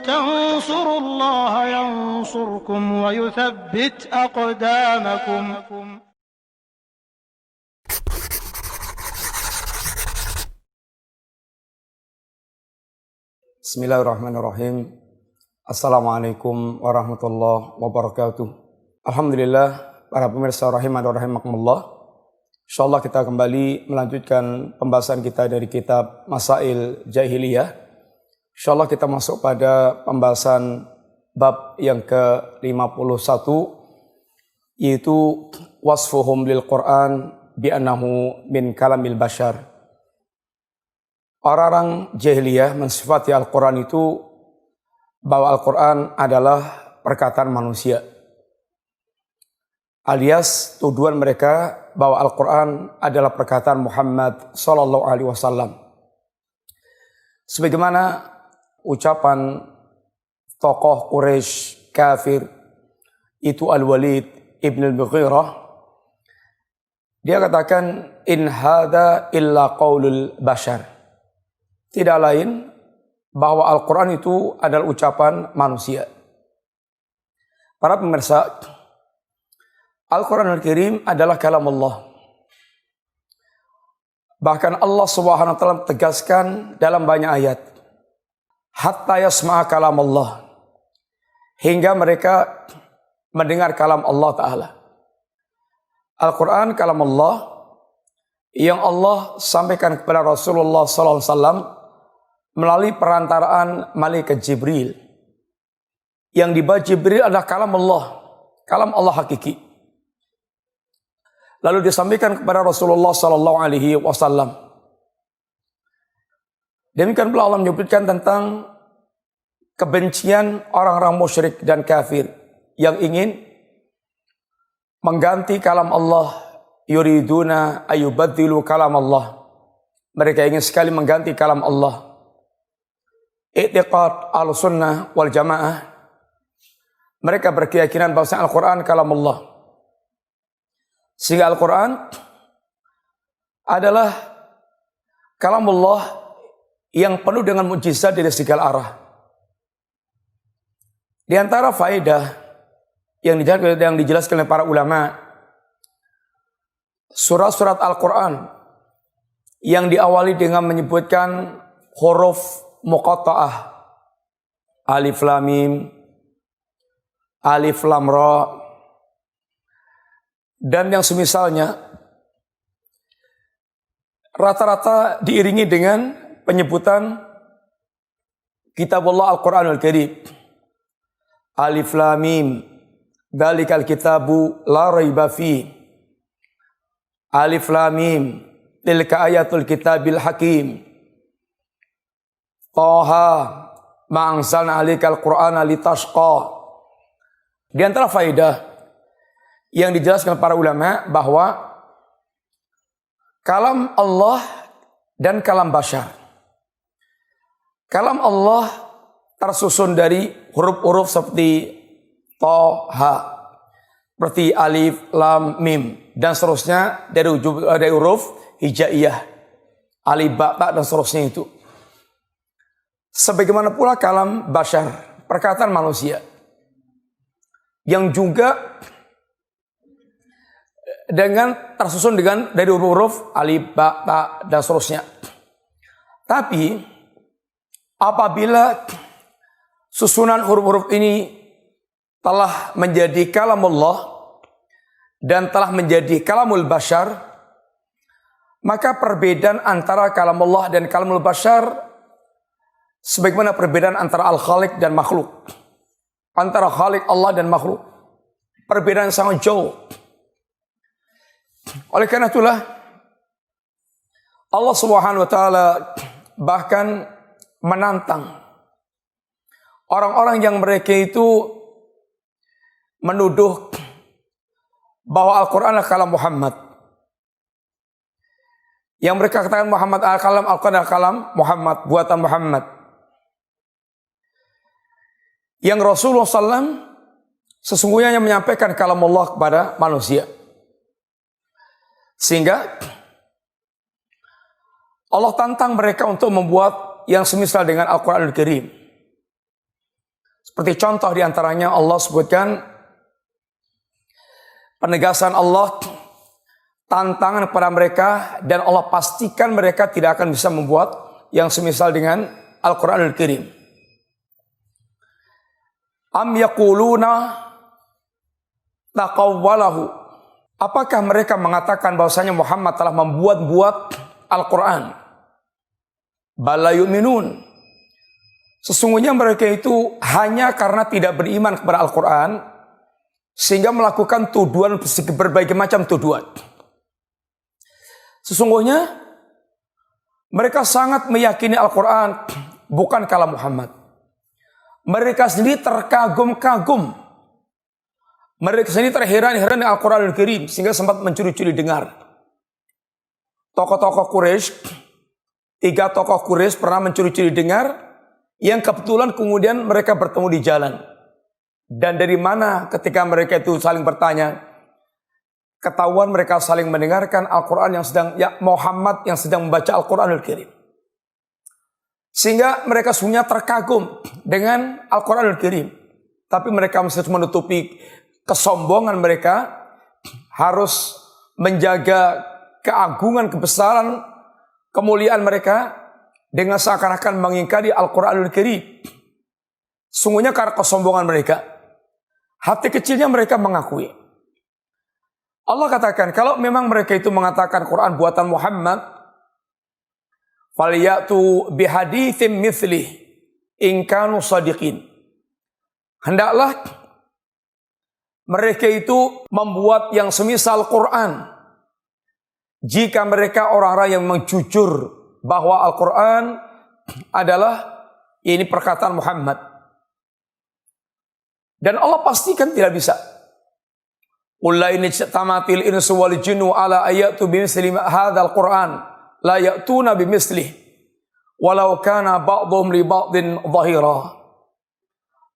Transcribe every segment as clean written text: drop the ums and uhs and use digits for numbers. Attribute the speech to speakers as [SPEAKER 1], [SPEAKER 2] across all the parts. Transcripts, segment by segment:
[SPEAKER 1] تنصروا الله ينصركم ويثبت أقدامكم.
[SPEAKER 2] Bismillahirrahmanirrahim. Assalamualaikum warahmatullahi wabarakatuh. Alhamdulillah, para pemirsa rahimah dan rahimakumullah. Insyaallah kita kembali melanjutkan pembahasan kita dari kitab Masail Jahiliyah. Insyaallah kita masuk pada pembahasan bab yang ke-51, yaitu wasfuhum lil Qur'an bi annahu min kalamil bashar. Orang-orang jahiliyah mensifati Al-Quran itu bahwa Al-Quran adalah perkataan manusia. Alias tuduhan mereka bahwa Al-Quran adalah perkataan Muhammad sallallahu alaihi wasallam. Sebagaimana ucapan tokoh Quraisy kafir itu Al-Walid ibn al-Mughirah, dia katakan in hada illa qaulul bashar. Tidak lain bahwa Al-Quran itu adalah ucapan manusia. Para pemirsa, Al-Quran Al-Karim adalah kalam Allah. Bahkan Allah Subhanahu wa taala tegaskan dalam banyak ayat, hatta yasma'a kalam Allah, hingga mereka mendengar kalam Allah Ta'ala. Al-Quran kalam Allah yang Allah sampaikan kepada Rasulullah SAW melalui perantaraan malaikat Jibril. Yang dibaca Jibril adalah kalam Allah hakiki. Lalu disampaikan kepada Rasulullah sallallahu alaihi wasallam. Demikian pula Allah menyebutkan tentang kebencian orang-orang musyrik dan kafir yang ingin mengganti kalam Allah, yuriduna ayyubaddilu kalam Allah. Mereka ingin sekali mengganti kalam Allah. I'tiqad al-sunnah wal jamaah, mereka berkeyakinan bahwa Al-Quran kalam Allah. Sehingga Al-Quran adalah kalam Allah yang penuh dengan mukjizat dari segala arah. Di antara faedah yang dijelaskan oleh para ulama, surat-surat Al-Quran yang diawali dengan menyebutkan huruf muqatta'ah, alif lam mim, alif lam ra, dan yang semisalnya, rata-rata diiringi dengan penyebutan kitabullah Al-Quranul Karim. Alif lam mim, dzalikal kitabu la raiba fi. Alif lam mim, tilka ayatul kitabil hakim. Taha ma anzalna 'alaikal Qur'ana litashqa. Di antara faedah yang dijelaskan para ulama bahwa kalam Allah dan kalam bashar. Kalam Allah tersusun dari huruf-huruf seperti Taha, seperti alif, lam, mim, dan seterusnya dari huruf hijaiyah, alif, ba, ta, dan seterusnya itu. Sebagaimana pula kalam bashar, perkataan manusia, yang juga tersusun dari huruf alif, ba, ta, dan seterusnya. Tapi apabila susunan huruf-huruf ini telah menjadi kalam Allah dan telah menjadi kalamul bashar, maka perbedaan antara kalam Allah dan kalamul bashar sebagaimana perbedaan antara al-khaliq dan makhluk. Antara khaliq Allah dan makhluk, perbedaan sangat jauh. Oleh karena itulah Allah Subhanahu wa taala bahkan menantang orang-orang yang mereka itu menuduh bahwa Al-Quran adalah kalam Muhammad. Yang mereka katakan Muhammad al-kalam, Al-Quran adalah kalam Muhammad, buatan Muhammad. Yang Rasulullah SAW sesungguhnya yang menyampaikan kalam Allah kepada manusia. Sehingga Allah tantang mereka untuk membuat yang semisal dengan Al-Quran Al-Karim. Seperti contoh diantaranya Allah sebutkan penegasan Allah, tantangan kepada mereka, dan Allah pastikan mereka tidak akan bisa membuat yang semisal dengan Al-Quranul Karim. Am yaquluna taqawwalahu. Apakah mereka mengatakan bahwasanya Muhammad telah membuat-buat Al-Quran? Bala yu'minun. Sesungguhnya mereka itu hanya karena tidak beriman kepada Al-Quran sehingga melakukan tuduhan, berbagai macam tuduhan. Sesungguhnya mereka sangat meyakini Al-Quran bukan kalam Muhammad. Mereka sendiri terkagum-kagum. Mereka sendiri terheran-heran dengan Al-Quranul Karim sehingga sempat mencuri-curi dengar. Tokoh-tokoh Quraisy, 3 tokoh Quraisy pernah mencuri-curi dengar yang kebetulan kemudian mereka bertemu di jalan. Dan dari mana ketika mereka itu saling bertanya, ketahuan mereka saling mendengarkan Al-Quran yang sedang, Muhammad yang sedang membaca Al-Quranul Karim. Sehingga mereka semuanya terkagum dengan Al-Quranul Karim. Tapi mereka mesti menutupi kesombongan mereka, harus menjaga keagungan, kebesaran, kemuliaan mereka dengan seakan-akan mengingkari Al-Quranul Karim. Sungguhnya karena kesombongan mereka, hati kecilnya mereka mengakui. Allah katakan, kalau memang mereka itu mengatakan Quran buatan Muhammad, faliyatu bihaditsim mithlih in kanu shadiqin. Hendaklah mereka itu membuat yang semisal Quran jika mereka orang-orang yang menjujur bahwa Al-Quran adalah ini perkataan Muhammad. Dan Allah pastikan tidak bisa. Qul la in ijtamatil insu wal jinnu ala ayatu bimithli hadzal Qur'an la ya'tuna bimithlihi walau kana ba'dhum li ba'dhin dhahira.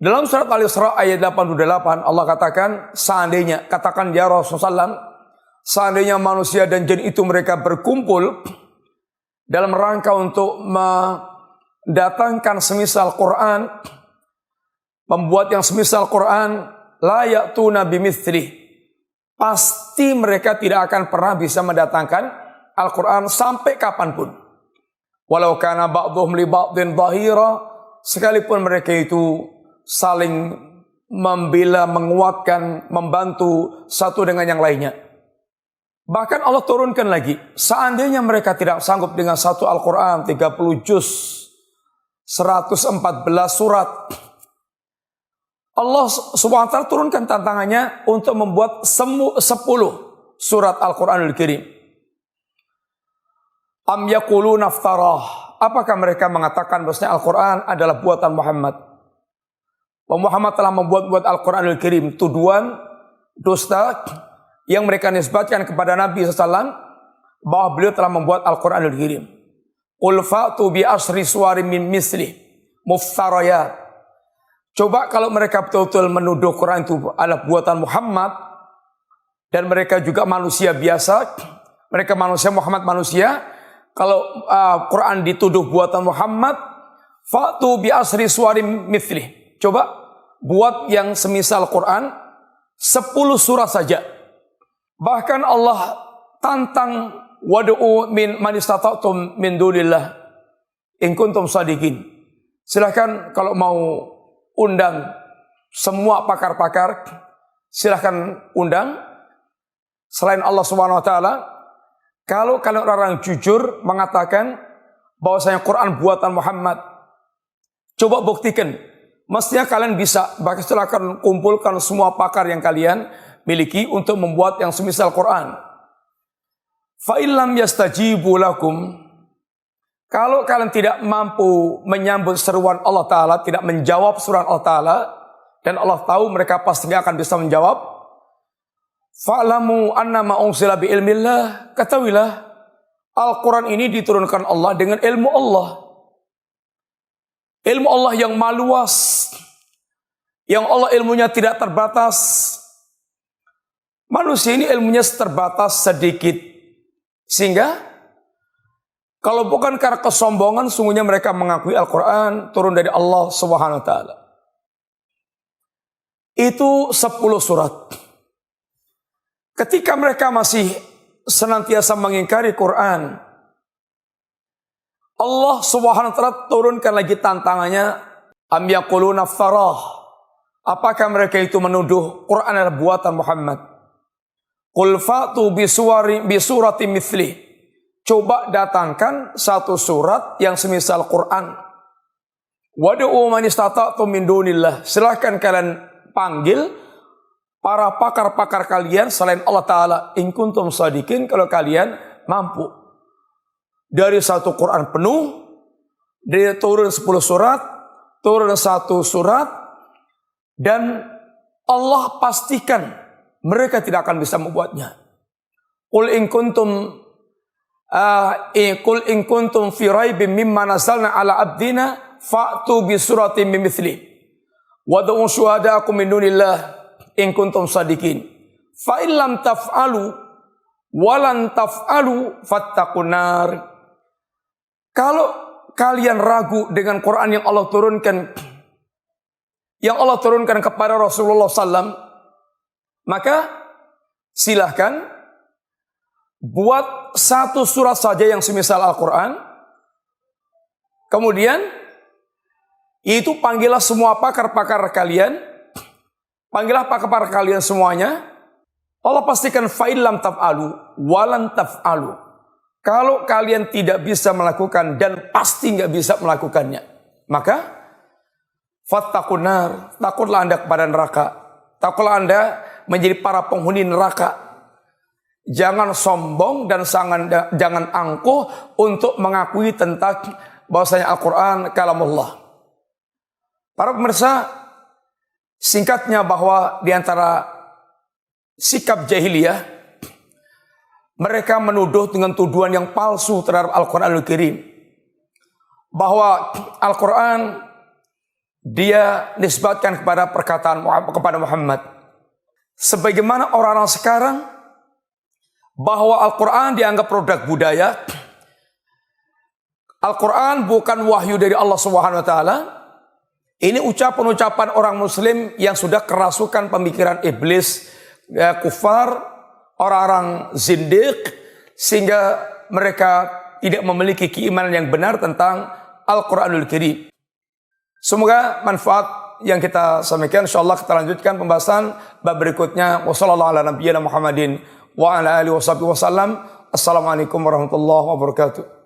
[SPEAKER 2] Dalam surat Al-Isra ayat 88 Allah katakan, seandainya, katakan ya Rasulullah, seandainya manusia dan jin itu mereka berkumpul dalam rangka untuk mendatangkan semisal Quran, membuat yang semisal Quran, la ya'tuna bimithlihi, pasti mereka tidak akan pernah bisa mendatangkan Al-Quran sampai kapanpun. Walau kana ba'dhum li ba'dhin dhahira, sekalipun mereka itu saling membela, menguatkan, membantu satu dengan yang lainnya. Bahkan Allah turunkan lagi, seandainya mereka tidak sanggup dengan satu Al-Quran 30 juz, 114 surat, Allah SWT turunkan tantangannya untuk membuat 10 surat Al-Quranul Karim. Am yaquluna naftarah. Apakah mereka mengatakan bahwasanya Al-Quran adalah buatan Muhammad? Bahwa Muhammad telah membuat Al-Quranul Karim, tuduhan dusta yang mereka nisbatkan kepada Nabi SAW bahwa beliau telah membuat Al-Quranul Karim. Qul fa'tu bi asri suwarin min mislih muftarayat. Coba kalau mereka betul-betul menuduh Quran itu adalah buatan Muhammad, dan mereka juga manusia biasa, mereka manusia, Muhammad manusia, kalau Quran dituduh buatan Muhammad, fa'tu bi asri suwarin mithlih. Coba buat yang semisal Quran 10 surah saja. Bahkan Allah tantang, wad'u min man istata'tum min dunillah in kuntum shadiqin. Silahkan kalau mau undang semua pakar-pakar, silahkan undang selain Allah Subhanahu wa taala. Kalau kalian orang jujur mengatakan bahwasanya Quran buatan Muhammad, coba buktikan. Mestinya kalian bisa, bahkan silakan kumpulkan semua pakar yang kalian miliki untuk membuat yang semisal Quran. Fa illam yastajibu lakum, kalau kalian tidak mampu menyambut seruan Allah Ta'ala, tidak menjawab seruan Allah Ta'ala, dan Allah tahu mereka pasti akan bisa menjawab, fa'lamu annama unsila bi ilmillah, ketahuilah Al-Quran ini diturunkan Allah dengan ilmu Allah. Ilmu Allah yang maha luas, yang Allah ilmunya tidak terbatas. Manusia ini ilmunya terbatas sedikit, sehingga kalau bukan karena kesombongan, sungguhnya mereka mengakui Al-Quran turun dari Allah Subhanahu wa taala. itu 10 surat. Ketika mereka masih senantiasa mengingkari Quran, Allah Subhanahu wa taala turunkan lagi tantangannya, am yaquluna iftarah. Apakah mereka itu menuduh Quran adalah buatan Muhammad? Qul fa'tu bi surati mithli. Coba datangkan satu surat yang semisal Quran. Wad'u man istata'tum min dunillah. Silahkan kalian panggil para pakar-pakar kalian selain Allah Ta'ala. In kuntum shadiqin, kalau kalian mampu. Dari satu Quran penuh, dia turun 10 surat, turun satu surat, dan Allah pastikan mereka tidak akan bisa membuatnya. Qul in kuntum fi raibin mimma nazzalna ala abdina fa'tu bi suratin min mithli wad'u syuhada'akum min dunillah in kuntum shadiqin fa in lam taf'alu wa lan taf'alu fattaqun nar. Kalau kalian ragu dengan Quran yang Allah turunkan kepada Rasulullah SAW, maka silahkan buat satu surat saja yang semisal Al-Quran. Kemudian itu panggillah semua pakar-pakar kalian. Panggillah pakar-pakar kalian semuanya. Allah pastikan fa'ilam taf'alu walan taf'alu. Kalau kalian tidak bisa melakukan dan pasti nggak bisa melakukannya, maka fattaqun nar, takutlah Anda kepada neraka. Takutlah Anda menjadi para penghuni neraka. Jangan sombong dan jangan angkuh untuk mengakui tentang bahwasanya Al-Quran kalamullah. Para pemirsa, singkatnya bahwa di antara sikap jahiliyah, mereka menuduh dengan tuduhan yang palsu terhadap Al-Quranul Karim. Bahwa Al-Quran dia nisbatkan kepada perkataan kepada Muhammad. Sebagaimana orang-orang sekarang, bahwa Al-Quran dianggap produk budaya. Al-Quran bukan wahyu dari Allah Subhanahu wa taala. Ini ucapan-ucapan orang muslim yang sudah kerasukan pemikiran iblis, kufar, orang-orang zindiq, sehingga mereka tidak memiliki keimanan yang benar tentang Al-Quranul Karim. Semoga manfaat yang kita sampaikan. InsyaAllah kita lanjutkan pembahasan bab berikutnya. Wassalamualaikum warahmatullahi wabarakatuh.